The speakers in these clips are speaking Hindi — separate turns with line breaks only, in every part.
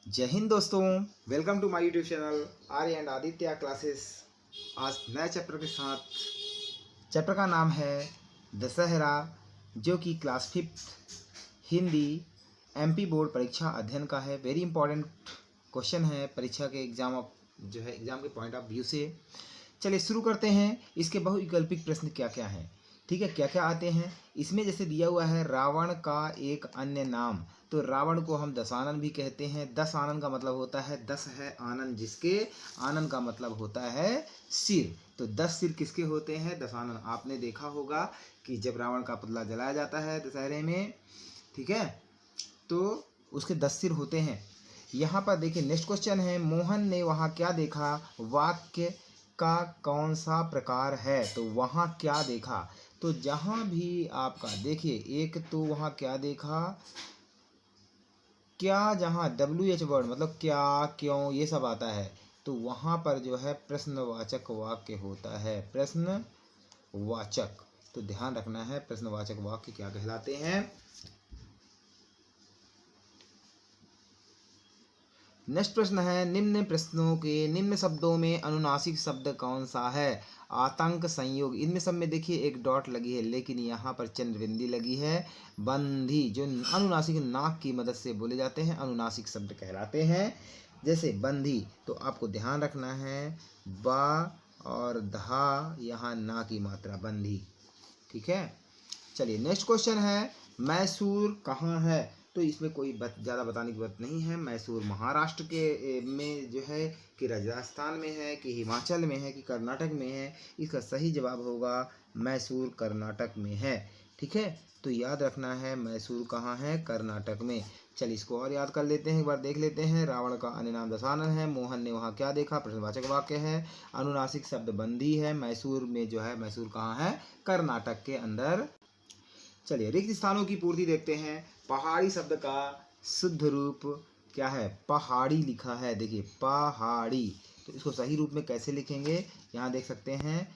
जय हिंद दोस्तों, welcome to my YouTube channel Arya and Aditya classes. आज नए चैप्टर के साथ। चैप्टर का नाम है दशहरा, जो कि क्लास 5 हिंदी एमपी बोर्ड परीक्षा अध्ययन का है। वेरी इंपॉर्टेंट क्वेश्चन है परीक्षा के एग्जाम के पॉइंट ऑफ व्यू से। चलिए शुरू करते हैं। इसके बहुविकल्पिक प्रश्न क्या क्या हैं, ठीक है, क्या क्या आते हैं इसमें। जैसे दिया हुआ है रावण का एक अन्य नाम, तो रावण को हम दशानन भी कहते हैं। दस आनन का मतलब होता है, दस है आनन जिसके, आनन का मतलब होता है सिर। तो 10 सिर किसके होते हैं? दशानन। आपने देखा होगा कि जब रावण का पुतला जलाया जाता है दशहरे में, ठीक है, तो उसके 10 सिर होते हैं। यहाँ पर देखिए नेक्स्ट क्वेश्चन है, मोहन ने वहाँ क्या देखा, वाक्य का कौन सा प्रकार है? तो वहाँ क्या देखा, तो जहाँ भी आपका देखिए, एक तो वहाँ क्या देखा, क्या, जहाँ WH वर्ड मतलब क्या, क्यों, ये सब आता है, तो वहाँ पर जो है प्रश्नवाचक वाक्य होता है। प्रश्नवाचक, तो ध्यान रखना है प्रश्नवाचक वाक्य क्या कहलाते हैं। नेक्स्ट प्रश्न है, निम्न प्रश्नों के निम्न शब्दों में अनुनासिक शब्द कौन सा है? आतंक, संयोग, इनमें सब में देखिए एक डॉट लगी है, लेकिन यहाँ पर चंद्रबिंदी लगी है। बंधी, जो अनुनासिक नाक की मदद से बोले जाते हैं, अनुनासिक शब्द कहलाते हैं। जैसे बंधी, तो आपको ध्यान रखना है बा और धा, यहाँ ना की मात्रा, बंधी, ठीक है। चलिए नेक्स्ट क्वेश्चन है, मैसूर कहाँ है? तो इसमें कोई ज़्यादा बताने की बात नहीं है। मैसूर महाराष्ट्र के में जो है कि राजस्थान में है कि हिमाचल में है कि कर्नाटक में है? इसका सही जवाब होगा मैसूर कर्नाटक में है, ठीक है। तो याद रखना है मैसूर कहाँ है? कर्नाटक में। चलिए इसको और याद कर लेते हैं, एक बार देख लेते हैं। रावण का अन्य नाम दशानन है। मोहन ने वहाँ क्या देखा? प्रश्नवाचक वाक्य है। अनुनासिक शब्द बंदी है। मैसूर में जो है, मैसूर कहाँ है? कर्नाटक के अंदर। चलिए रिक्त स्थानों की पूर्ति देखते हैं। पहाड़ी शब्द का शुद्ध रूप क्या है? पहाड़ी लिखा है, देखिए पहाड़ी। तो इसको सही रूप में कैसे लिखेंगे, यहाँ देख सकते हैं,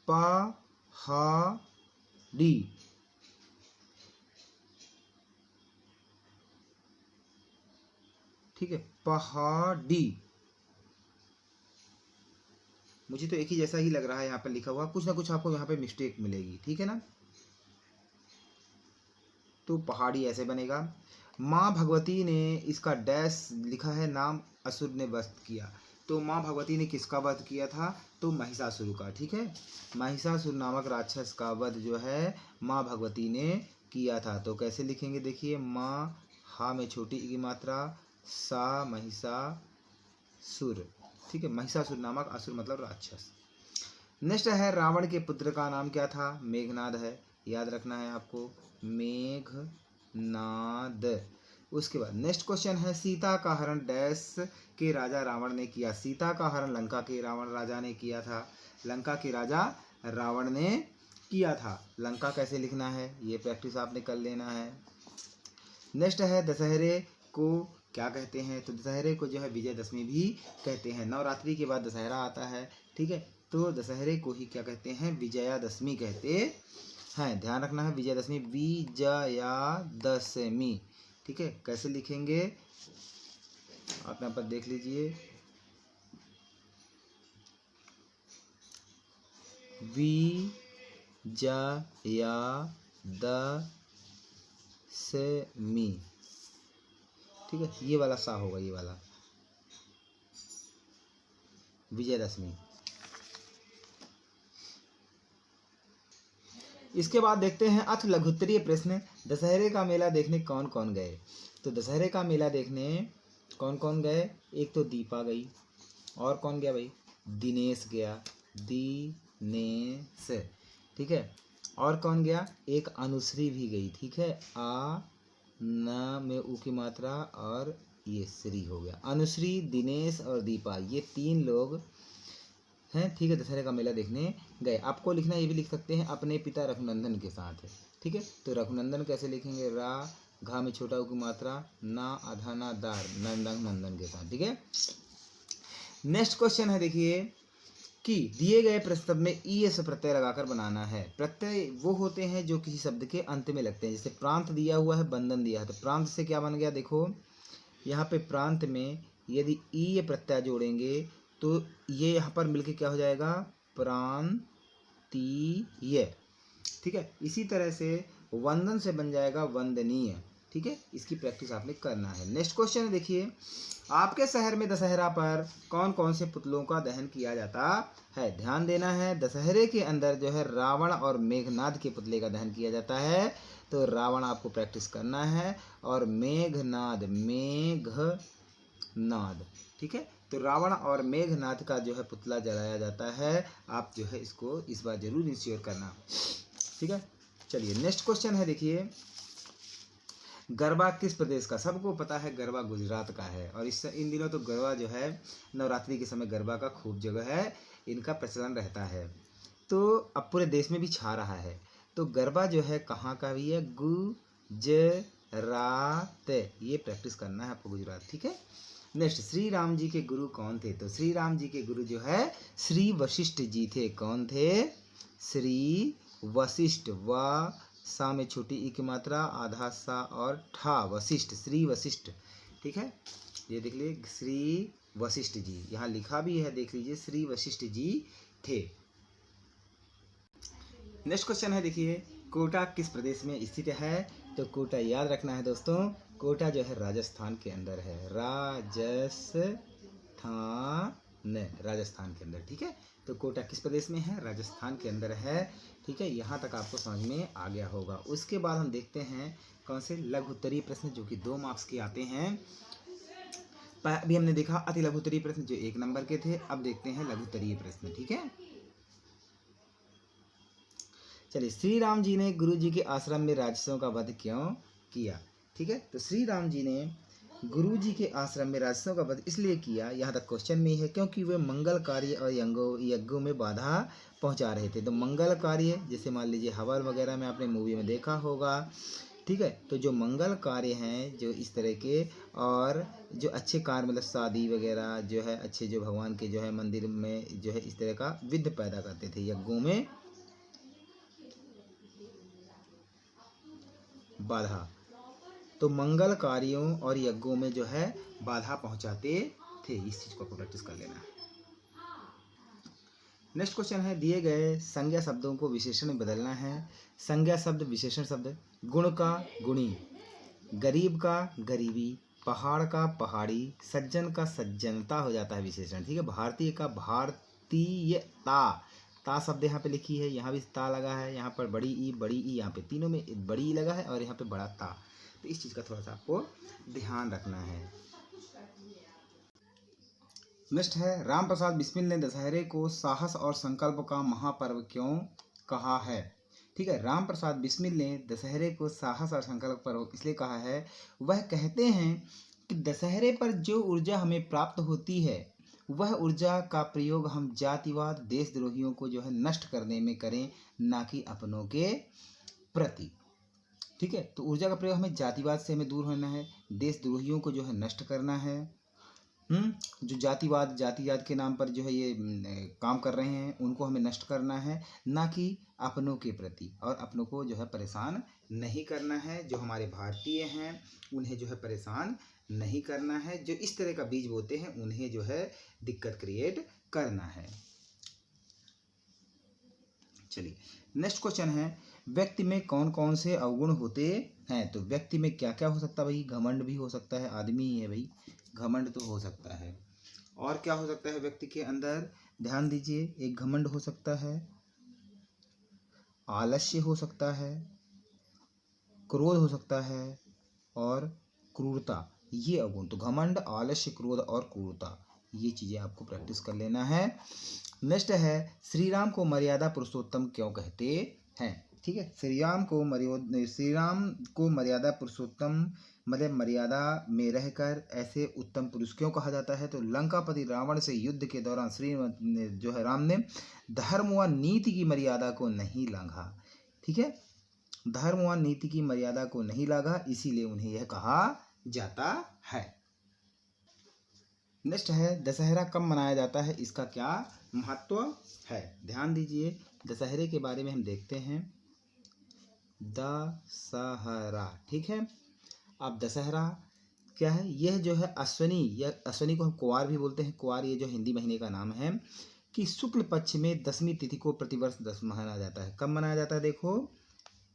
पहाड़ी, ठीक है, पहाड़ी। मुझे तो एक ही जैसा ही लग रहा है यहाँ पर लिखा हुआ, कुछ ना कुछ आपको यहाँ पे मिस्टेक मिलेगी, ठीक है ना। तो पहाड़ी ऐसे बनेगा। माँ भगवती ने, इसका डैश लिखा है नाम, असुर ने वध किया। तो माँ भगवती ने किसका वध किया था? तो महिषासुर का, ठीक है। महिषासुर नामक राक्षस का वध जो है माँ भगवती ने किया था। तो कैसे लिखेंगे, देखिए, माँ, हा में छोटी ई की मात्रा, सा, महिषासुर, ठीक है। महिषासुर नामक असुर मतलब राक्षस। नेक्स्ट है, रावण के पुत्र का नाम क्या था? मेघनाद है, याद रखना है आपको, मेघनाद। उसके बाद नेक्स्ट क्वेश्चन है, सीता का हरण डैश के राजा रावण ने किया? सीता का हरण लंका के रावण राजा ने किया था। लंका के राजा रावण ने किया था। लंका कैसे लिखना है ये प्रैक्टिस आपने कर लेना है। नेक्स्ट है, दशहरे को क्या कहते हैं? तो दशहरे को जो है विजयदशमी भी कहते हैं। नवरात्रि के बाद दशहरा आता है, ठीक है, तो दशहरे को ही क्या कहते हैं? विजयादशमी कहते हैं। ध्यान रखना है, विजयादशमी, विजयादशमी, ठीक है। कैसे लिखेंगे आप यहाँ पर देख लीजिए, विजयादशमी, ठीक है। ये वाला सा होगा, ये वाला विजयदशमी। इसके बाद देखते हैं अथ लघुत्तरीय प्रश्न, दशहरे का मेला देखने कौन कौन गए? तो दशहरे का मेला देखने कौन कौन गए? एक तो दीपा गई, और कौन गया भाई? दिनेश गया, दिनेश, ठीक है। और कौन गया? एक अनुश्री भी गई, ठीक है। आ न में ऊ की मात्रा और ये श्री हो गया। अनुश्री, दिनेश और दीपा, ये 3 लोग हैं, ठीक है, दशहरे का मेला देखने गए। आपको लिखना, ये भी लिख सकते हैं, अपने पिता रघुनंदन के साथ, ठीक है। तो रघुनंदन कैसे लिखेंगे? रा, घा में छोटा ऊ की मात्रा, ना, आधा ना, दार, नंदन के साथ, ठीक है। नेक्स्ट क्वेश्चन है, देखिए कि दिए गए प्रस्ताव में ईएस प्रत्यय लगाकर बनाना है। प्रत्यय वो होते हैं जो किसी शब्द के अंत में लगते हैं। जैसे प्रांत दिया हुआ है, बंधन दिया है, तो प्रांत से क्या बन गया, देखो, यहाँ पे प्रांत में यदि ई ये प्रत्यय जोड़ेंगे तो ये यहाँ पर मिलके क्या हो जाएगा, प्रांतीय। ठीक है, इसी तरह से वंदन से बन जाएगा वंदनीय। ठीक है, इसकी प्रैक्टिस आपने करना है। नेक्स्ट क्वेश्चन देखिए, आपके शहर में दशहरा पर कौन कौन से पुतलों का दहन किया जाता है। ध्यान देना है, दशहरे के अंदर जो है रावण और मेघनाद के पुतले का दहन किया जाता है। तो रावण आपको प्रैक्टिस करना है और मेघनाद, मेघनाद। ठीक है, तो रावण और मेघनाद का जो है पुतला जलाया जाता है। आप जो है इसको इस बार जरूर इंश्योर करना। ठीक है, चलिए नेक्स्ट क्वेश्चन है देखिए, गरबा किस प्रदेश का। सबको पता है गरबा गुजरात का है, और इन दिनों तो गरबा जो है नवरात्रि के समय गरबा का खूब जगह है, इनका प्रचलन रहता है। तो अब पूरे देश में भी छा रहा है। तो गरबा जो है कहाँ का भी है, गुजरात। ये प्रैक्टिस करना है आपको, गुजरात। ठीक है, नेक्स्ट, श्री राम जी के गुरु कौन थे। तो श्री राम जी के गुरु जो है श्री वशिष्ठ जी थे। कौन थे, श्री वशिष्ठ। व सा में छोटी ई की मात्रा, आधा सा और ठा, वशिष्ठ, श्री वशिष्ठ। ठीक है, ये देख लीजिए श्री वशिष्ठ जी, यहाँ लिखा भी है, देख लीजिए श्री वशिष्ठ जी थे। नेक्स्ट क्वेश्चन है देखिए, कोटा किस प्रदेश में स्थित है। तो कोटा याद रखना है दोस्तों, कोटा जो है राजस्थान के अंदर है, राजस्थान के अंदर। ठीक है, तो कोटा किस प्रदेश में है, राजस्थान के अंदर है। ठीक है, यहाँ तक आपको समझ में आ गया होगा। उसके बाद हम देखते हैं कौन से लघु उत्तरीय प्रश्न जो कि 2 मार्क्स के आते हैं। अभी हमने देखा अति लघु उत्तरीय प्रश्न जो 1 नंबर के थे, अब देखते हैं लघु उत्तरीय प्रश्न। ठीक है, चलिए, श्री राम जी ने गुरु जी के आश्रम में राक्षसों का वध क्यों किया। ठीक है, तो श्री राम जी ने गुरु जी के आश्रम में राक्षसों का वध इसलिए किया, यहाँ तक क्वेश्चन में है, क्योंकि वे मंगल कार्य और यज्ञों में बाधा पहुंचा रहे थे। तो मंगल कार्य जैसे मान लीजिए हवन वगैरह में आपने मूवी में देखा होगा। ठीक है, तो जो मंगल कार्य हैं जो इस तरह के, और जो अच्छे कार्य मतलब शादी वगैरह जो है, अच्छे जो भगवान के जो है मंदिर में जो है इस तरह का विध पैदा करते थे, यज्ञों में बाधा। तो मंगल कार्यों और यज्ञों में जो है बाधा पहुंचाते थे। इस चीज को आपको प्रैक्टिस कर लेना है। नेक्स्ट क्वेश्चन है, दिए गए संज्ञा शब्दों को विशेषण में बदलना है। संज्ञा शब्द, विशेषण शब्द, गुण का गुणी, गरीब का गरीबी, पहाड़ का पहाड़ी, सज्जन का सज्जनता हो जाता है विशेषण। ठीक है, भारतीय का भारतीयता, ता शब्द यहाँ पे लिखी है, यहाँ भी ता लगा है, यहाँ पर बड़ी ई, यहाँ पे तीनों में बड़ी ई लगा है और यहाँ पे बड़ा ता। तो इस चीज़ का थोड़ा सा आपको ध्यान रखना है। नेक्स्ट है, राम प्रसाद बिस्मिल ने दशहरे को साहस और संकल्प का महापर्व क्यों कहा है। ठीक है, राम प्रसाद बिस्मिल ने दशहरे को साहस और संकल्प पर्व इसलिए कहा है, वह कहते हैं कि दशहरे पर जो ऊर्जा हमें प्राप्त होती है वह ऊर्जा का प्रयोग हम जातिवाद, देशद्रोहियों को जो है नष्ट करने में करें, ना कि अपनों के प्रति। ठीक है, तो ऊर्जा का प्रयोग हमें जातिवाद से हमें दूर होना है, देशद्रोहियों को जो है नष्ट करना है। जो जातिवाद, जातिवाद के नाम पर जो है ये काम कर रहे हैं उनको हमें नष्ट करना है, ना कि अपनों के प्रति, और अपनों को जो है परेशान नहीं करना है। जो हमारे भारतीय हैं उन्हें जो है परेशान नहीं करना है, जो इस तरह का बीज बोते हैं उन्हें जो है दिक्कत क्रिएट करना है। चलिए, नेक्स्ट क्वेश्चन है, व्यक्ति में कौन कौन से अवगुण होते हैं। तो व्यक्ति में क्या क्या हो सकता है भाई, घमंड भी हो सकता है, आदमी ही है भाई, घमंड तो हो सकता है। और क्या हो सकता है व्यक्ति के अंदर, ध्यान दीजिए, एक घमंड हो सकता है, आलस्य हो सकता है, क्रोध हो सकता है और क्रूरता। ये अवगुण, तो घमंड, आलस्य, क्रोध और क्रूरता, ये चीजें आपको प्रैक्टिस कर लेना है। नेक्स्ट है, श्री राम को मर्यादा पुरुषोत्तम क्यों कहते हैं। ठीक है, श्री राम को मर्यादा पुरुषोत्तम मतलब मर्यादा में रहकर ऐसे उत्तम पुरुष क्यों कहा जाता है। तो लंकापति रावण से युद्ध के दौरान श्री जो है राम ने धर्म व नीति की मर्यादा को नहीं लांघा। ठीक है, धर्म व नीति की मर्यादा को नहीं लांघा, इसीलिए उन्हें यह कहा जाता है। नेक्स्ट है, दशहरा कब मनाया जाता है, इसका क्या महत्व है। ध्यान दीजिए, दशहरे के बारे में हम देखते हैं। दशहरा, ठीक है, अब दशहरा क्या है, यह जो है अश्वनी, या अश्वनी को हम कुवार भी बोलते हैं, कुवार ये जो हिंदी महीने का नाम है, कि शुक्ल पक्ष में 10वीं तिथि को प्रतिवर्ष 10 मनाया जाता है। कब मनाया जाता है, देखो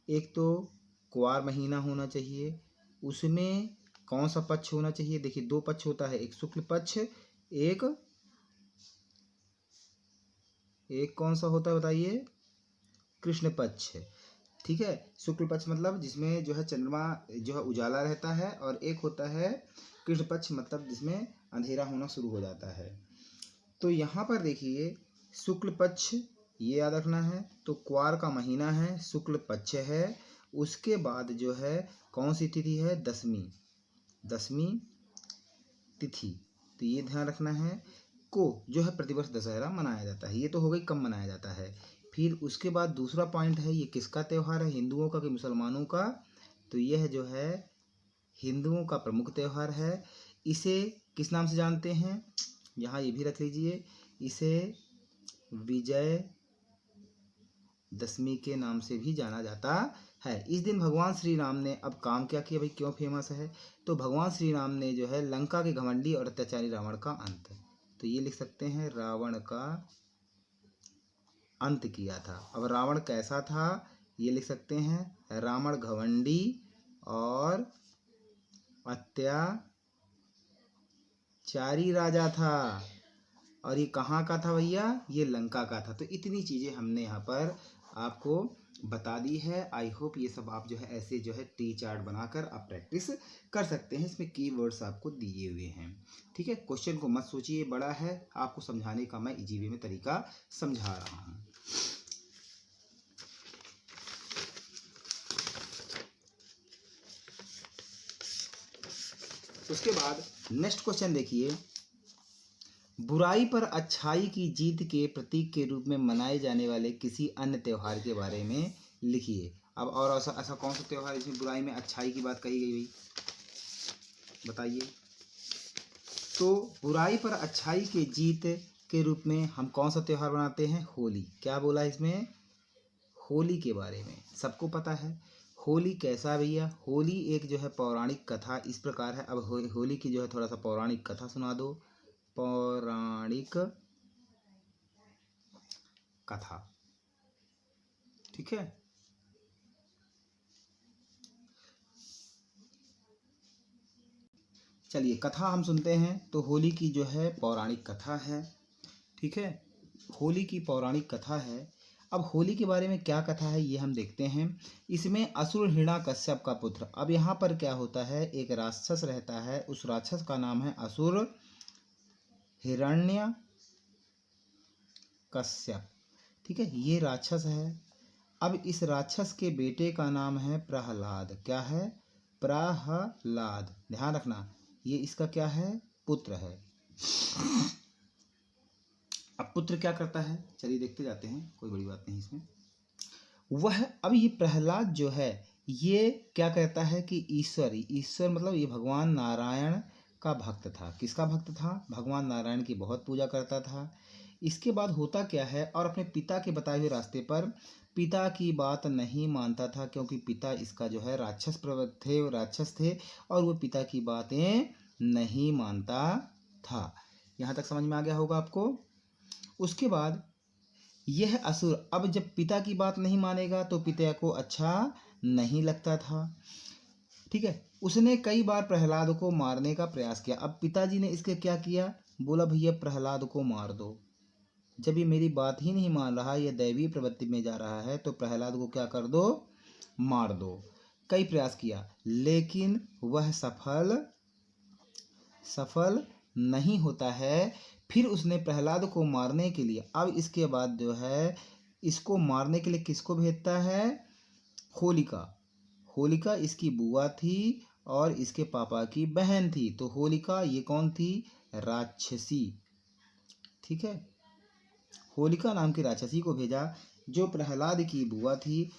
एक तो कुवार महीना होना चाहिए, उसमें कौन सा पक्ष होना चाहिए, देखिए दो पक्ष होता है, एक शुक्ल पक्ष, एक कौन सा होता है बताइए, कृष्ण पक्ष। ठीक है, शुक्ल पक्ष मतलब जिसमें जो है चंद्रमा जो है उजाला रहता है, और एक होता है कृष्ण पक्ष मतलब जिसमें अंधेरा होना शुरू हो जाता है। तो यहाँ पर देखिए शुक्ल पक्ष ये याद रखना है, तो क्वार का महीना है, शुक्ल पक्ष है, उसके बाद जो है कौन सी तिथि है, 10वीं तिथि, तो ये ध्यान रखना है, को जो है प्रतिवर्ष दशहरा मनाया जाता है। ये तो हो गई कब मनाया जाता है। फिर उसके बाद दूसरा पॉइंट है, ये किसका त्यौहार है, हिंदुओं का कि मुसलमानों का, तो यह जो है हिंदुओं का प्रमुख त्यौहार है। इसे किस नाम से जानते हैं, यहाँ ये भी रख लीजिए, इसे विजय दशमी के नाम से भी जाना जाता है। इस दिन भगवान श्री राम ने अब काम क्या किया भाई, क्यों फेमस है, तो भगवान श्री राम ने जो है लंका के घमंडी और अत्याचारी रावण का अंत, तो ये लिख सकते हैं रावण का अंत किया था। अब रावण कैसा था, ये लिख सकते हैं रावण घमंडी और अत्याचारी राजा था, और ये कहाँ का था भैया, ये लंका का था। तो इतनी चीज़ें हमने यहाँ पर आपको बता दी है। आई होप ये सब आप जो है ऐसे जो है टी चार्ट बनाकर आप प्रैक्टिस कर सकते हैं। इसमें कीवर्ड्स आपको दिए हुए हैं। ठीक है, क्वेश्चन को मत सोचिए बड़ा है, आपको समझाने का मैं इजी वे में तरीका समझा रहा हूँ। उसके बाद नेक्स्ट क्वेश्चन देखिए, बुराई पर अच्छाई की जीत के प्रतीक के रूप में मनाए जाने वाले किसी अन्य त्योहार के बारे में लिखिए। अब और ऐसा कौन सा त्योहार है जिसमें बुराई में अच्छाई की बात कही गई हुई, बताइए। तो बुराई पर अच्छाई के जीत के रूप में हम कौन सा त्योहार मनाते हैं, होली। क्या बोला इसमें, होली के बारे में सबको पता है। होली कैसा है भैया, होली एक जो है पौराणिक कथा इस प्रकार है। अब होली की जो है थोड़ा सा पौराणिक कथा सुना दो, पौराणिक कथा। ठीक है, चलिए कथा हम सुनते हैं। तो होली की जो है पौराणिक कथा है। ठीक है, होली की पौराणिक कथा है। अब होली के बारे में क्या कथा है ये हम देखते हैं। इसमें असुर हिरण्याकश्यप का पुत्र, अब यहाँ पर क्या होता है, एक राक्षस रहता है, उस राक्षस का नाम है असुर हिरण्यकश्यप। ठीक है, ये राक्षस है। अब इस राक्षस के बेटे का नाम है प्रहलाद। क्या है, प्रहलाद, ध्यान रखना, ये इसका क्या है, पुत्र है। अब पुत्र क्या करता है, चलिए देखते जाते हैं, कोई बड़ी बात नहीं इसमें। वह अब ये प्रहलाद जो है ये क्या कहता है कि ईश्वर मतलब ये भगवान नारायण का भक्त था। किसका भक्त था, भगवान नारायण की बहुत पूजा करता था। इसके बाद होता क्या है, और अपने पिता के बताए हुए रास्ते पर पिता की बात नहीं मानता था, क्योंकि पिता इसका जो है राक्षस थे और वो पिता की बातें नहीं मानता था। यहाँ तक समझ में आ गया होगा आपको। उसके बाद यह असुर अब जब पिता की बात नहीं मानेगा तो पिता को अच्छा नहीं लगता था। ठीक है, उसने कई बार प्रहलाद को मारने का प्रयास किया। अब पिताजी ने इसके क्या किया, बोला भैया प्रहलाद को मार दो, जब ये मेरी बात ही नहीं मान रहा, ये दैवीय प्रवृत्ति में जा रहा है, तो प्रहलाद को क्या कर दो, मार दो। कई प्रयास किया लेकिन वह सफल नहीं होता है। फिर उसने प्रहलाद को मारने के लिए, अब इसके बाद जो है इसको मारने के लिए किसको भेजता है, होलिका इसकी बुआ थी और इसके पापा की बहन थी। तो होलिका ये कौन थी, राक्षसी। ठीक है, होलिका नाम की राक्षसी को भेजा जो प्रहलाद की बुआ थी।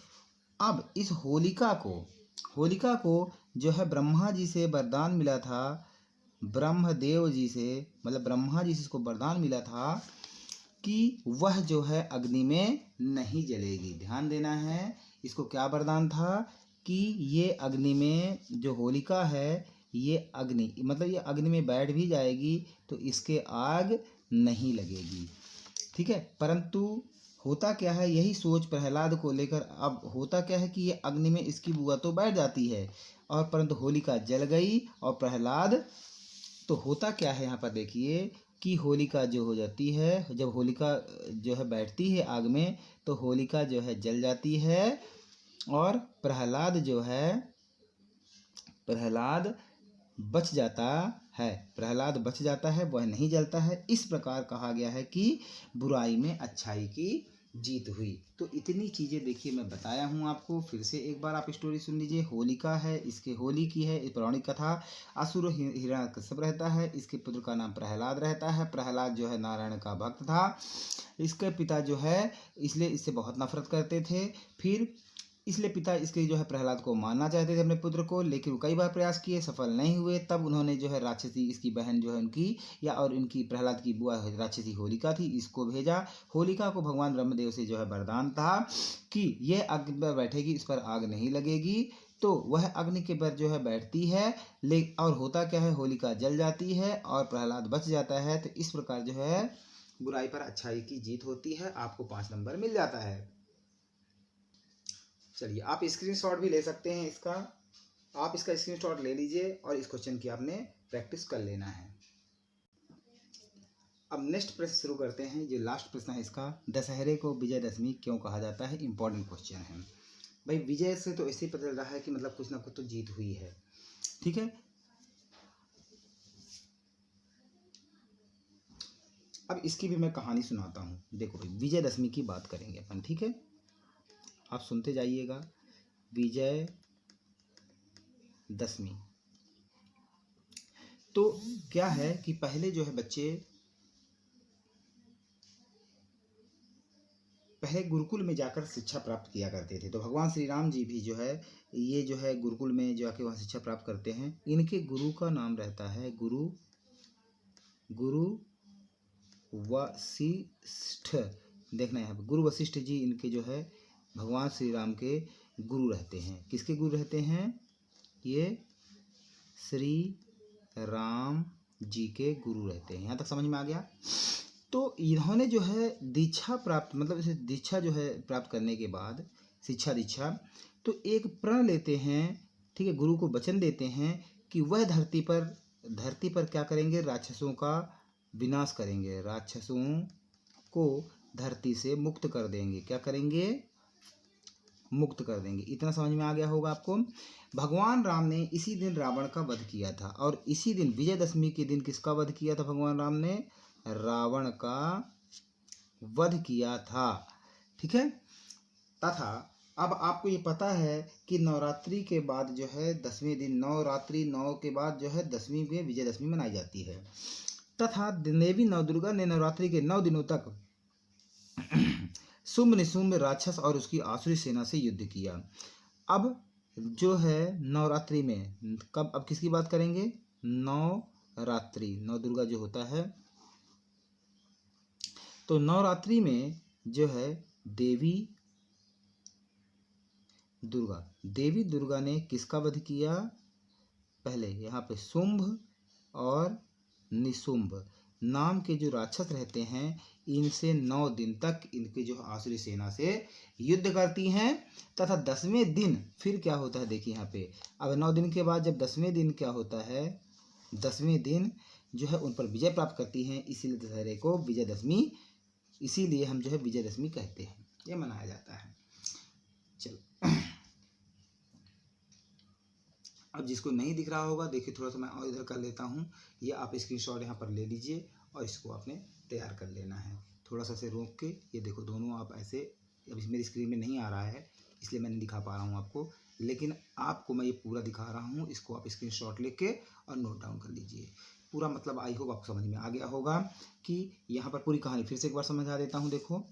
अब इस होलिका को जो है ब्रह्मा जी से वरदान मिला था, ब्रह्मदेव जी से, मतलब ब्रह्मा जी से इसको वरदान मिला था कि वह जो है अग्नि में नहीं जलेगी। ध्यान देना है, इसको क्या वरदान था कि ये अग्नि में जो होलिका है ये अग्नि, मतलब ये अग्नि में बैठ भी जाएगी तो इसके आग नहीं लगेगी, ठीक है। परंतु होता क्या है, यही सोच प्रहलाद को लेकर अब होता क्या है कि ये अग्नि में इसकी बुआ तो बैठ जाती है और परंतु होलिका जल गई और प्रहलाद, तो होता क्या है यहाँ पर देखिए कि होलिका जो हो जाती है, जब होलिका जो है बैठती है आग में तो होलिका जो है जल जाती है और प्रहलाद बच जाता है, प्रहलाद बच जाता है, वह नहीं जलता है। इस प्रकार कहा गया है कि बुराई में अच्छाई की जीत हुई। तो इतनी चीज़ें देखिए मैं बताया हूँ आपको। फिर से एक बार आप स्टोरी सुन लीजिए। होलिका है, इसके होली की है इस पौराणिक कथा। असुर हिरण्यकश्यप रहता है, इसके पुत्र का नाम प्रहलाद रहता है। प्रहलाद जो है नारायण का भक्त था। इसके पिता जो है इसलिए इससे बहुत नफरत करते थे। फिर इसलिए पिता इसके जो है प्रहलाद को मारना चाहते थे अपने पुत्र को, लेकिन वो कई बार प्रयास किए, सफल नहीं हुए। तब उन्होंने जो है राक्षसी, इसकी बहन जो है उनकी या और इनकी प्रहलाद की बुआ राक्षसी होलिका थी, इसको भेजा। होलिका को भगवान ब्रह्मदेव से जो है वरदान था कि यह अग्नि पर बैठेगी, इस पर आग नहीं लगेगी। तो वह अग्नि के पर जो है बैठती है, ले और होता क्या है, होलिका जल जाती है और प्रहलाद बच जाता है। तो इस प्रकार जो है बुराई पर अच्छाई की जीत होती है। आपको 5 नंबर मिल जाता है। चलिए आप स्क्रीनशॉट भी ले सकते हैं इसका, आप इसका स्क्रीनशॉट ले लीजिए और इस क्वेश्चन की आपने प्रैक्टिस कर लेना है। अब नेक्स्ट प्रश्न शुरू करते हैं। जो लास्ट प्रश्न है इसका, दशहरे को विजयदशमी क्यों कहा जाता है? इंपॉर्टेंट क्वेश्चन है भाई। विजय से तो ऐसे ही पता चल रहा है कि मतलब कुछ ना कुछ तो जीत हुई है, ठीक है। अब इसकी भी मैं कहानी सुनाता हूँ। देखो भाई, विजयदशमी की बात करेंगे अपन, ठीक है, आप सुनते जाइएगा। विजय दशमी तो क्या है कि पहले जो है बच्चे पहले गुरुकुल में जाकर शिक्षा प्राप्त किया करते थे। तो भगवान श्री राम जी भी जो है ये जो है गुरुकुल में जाके वहाँ शिक्षा प्राप्त करते हैं। इनके गुरु का नाम रहता है गुरु वशिष्ठ। देखना यहाँ पे गुरु वशिष्ठ जी इनके जो है भगवान श्री राम के गुरु रहते हैं। किसके गुरु रहते हैं? ये श्री राम जी के गुरु रहते हैं। यहाँ तक समझ में आ गया? तो इन्होंने जो है दीक्षा प्राप्त, मतलब इसे दीक्षा जो है प्राप्त करने के बाद शिक्षा दीक्षा, तो एक प्रण लेते हैं, ठीक है, गुरु को वचन देते हैं कि वह धरती पर क्या करेंगे? राक्षसों का विनाश करेंगे, राक्षसों को धरती से मुक्त कर देंगे। क्या करेंगे? मुक्त कर देंगे। इतना समझ में आ गया होगा आपको। भगवान राम ने इसी दिन रावण का वध किया था और इसी दिन विजयदशमी के दिन किसका वध किया था? भगवान राम ने रावण का वध किया था, ठीक है। तथा अब आपको ये पता है कि नवरात्रि के बाद जो है 10वें दिन, नवरात्रि 9 के बाद जो है 10वीं में विजयदशमी मनाई जाती है। तथा देवी नव दुर्गा ने नवरात्रि के 9 दिनों तक शुंभ निशुंभ राक्षस और उसकी आसुरी सेना से युद्ध किया। अब जो है नवरात्रि में कब, अब किसकी बात करेंगे? नवरात्रि, नव दुर्गा जो होता है, तो नवरात्रि में जो है देवी दुर्गा ने किसका वध किया? पहले यहाँ पे शुंभ और निशुंभ नाम के जो राक्षस रहते हैं, इनसे 9 दिन तक इनके जो आसुरी सेना से युद्ध करती हैं। तथा 10वें दिन फिर क्या होता है? देखिए यहाँ पे, अब 9 दिन के बाद जब 10वें दिन क्या होता है? 10वें दिन जो है उन पर विजय प्राप्त करती हैं, इसीलिए दशहरे को विजयदशमी, इसीलिए हम जो है विजयदशमी कहते हैं, ये मनाया जाता है। चलो अब जिसको नहीं दिख रहा होगा देखिए, थोड़ा सा मैं और इधर कर लेता हूँ। ये आप स्क्रीनशॉट यहाँ पर ले लीजिए और इसको आपने तैयार कर लेना है। थोड़ा सा से रोक के, ये देखो दोनों आप ऐसे, अभी मेरी स्क्रीन में नहीं आ रहा है इसलिए मैं नहीं दिखा पा रहा हूँ आपको, लेकिन आपको मैं ये पूरा दिखा रहा हूँ। इसको आप स्क्रीनशॉट लेके और नोट डाउन कर लीजिए पूरा। मतलब आई होप आपको समझ में आ गया होगा कि यहाँ पर पूरी कहानी फिर से एक बार समझा देता हूँ। देखो,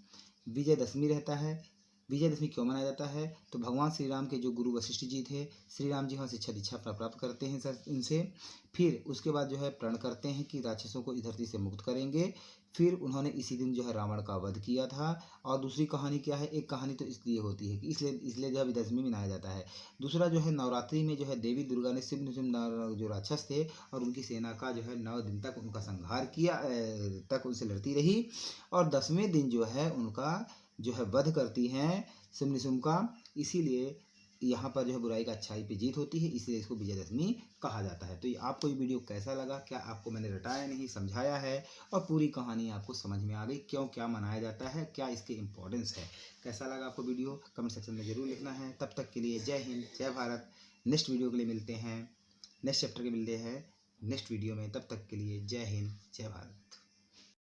विजयदशमी रहता है, विजयदशमी क्यों मनाया जाता है? तो भगवान श्री राम के जो गुरु वशिष्ठ जी थे, श्री राम जी वहाँ शिक्षा दीक्षा प्राप्त करते हैं सर इनसे। फिर उसके बाद जो है प्रण करते हैं कि राक्षसों को इस धरती से मुक्त करेंगे। फिर उन्होंने इसी दिन जो है रावण का वध किया था। और दूसरी कहानी क्या है? एक कहानी तो इसलिए होती है कि इसलिए जो है विजयदशमी मनाया जाता है। दूसरा जो है नवरात्रि में जो है देवी दुर्गा ने सिंह जो राक्षस थे और उनकी सेना का जो है 9 दिन तक उनका संहार किया, तक उनसे लड़ती रही। और 10वें दिन जो है उनका जो है वध करती हैं सिम का। इसीलिए यहाँ पर जो है बुराई का अच्छाई पे जीत होती है, इसलिए इसको विजयदशमी कहा जाता है। तो ये आपको ये वीडियो कैसा लगा? क्या आपको मैंने रटाया नहीं, समझाया है और पूरी कहानी आपको समझ में आ गई? क्यों क्या मनाया जाता है, क्या इसके इम्पोर्टेंस है? कैसा लगा आपको वीडियो? कमेंट सेक्शन में ज़रूर लिखना है। तब तक के लिए जय हिंद, जय भारत। नेक्स्ट वीडियो के लिए मिलते हैं, नेक्स्ट चैप्टर के मिलते हैं नेक्स्ट वीडियो में। तब तक के लिए जय हिंद, जय भारत।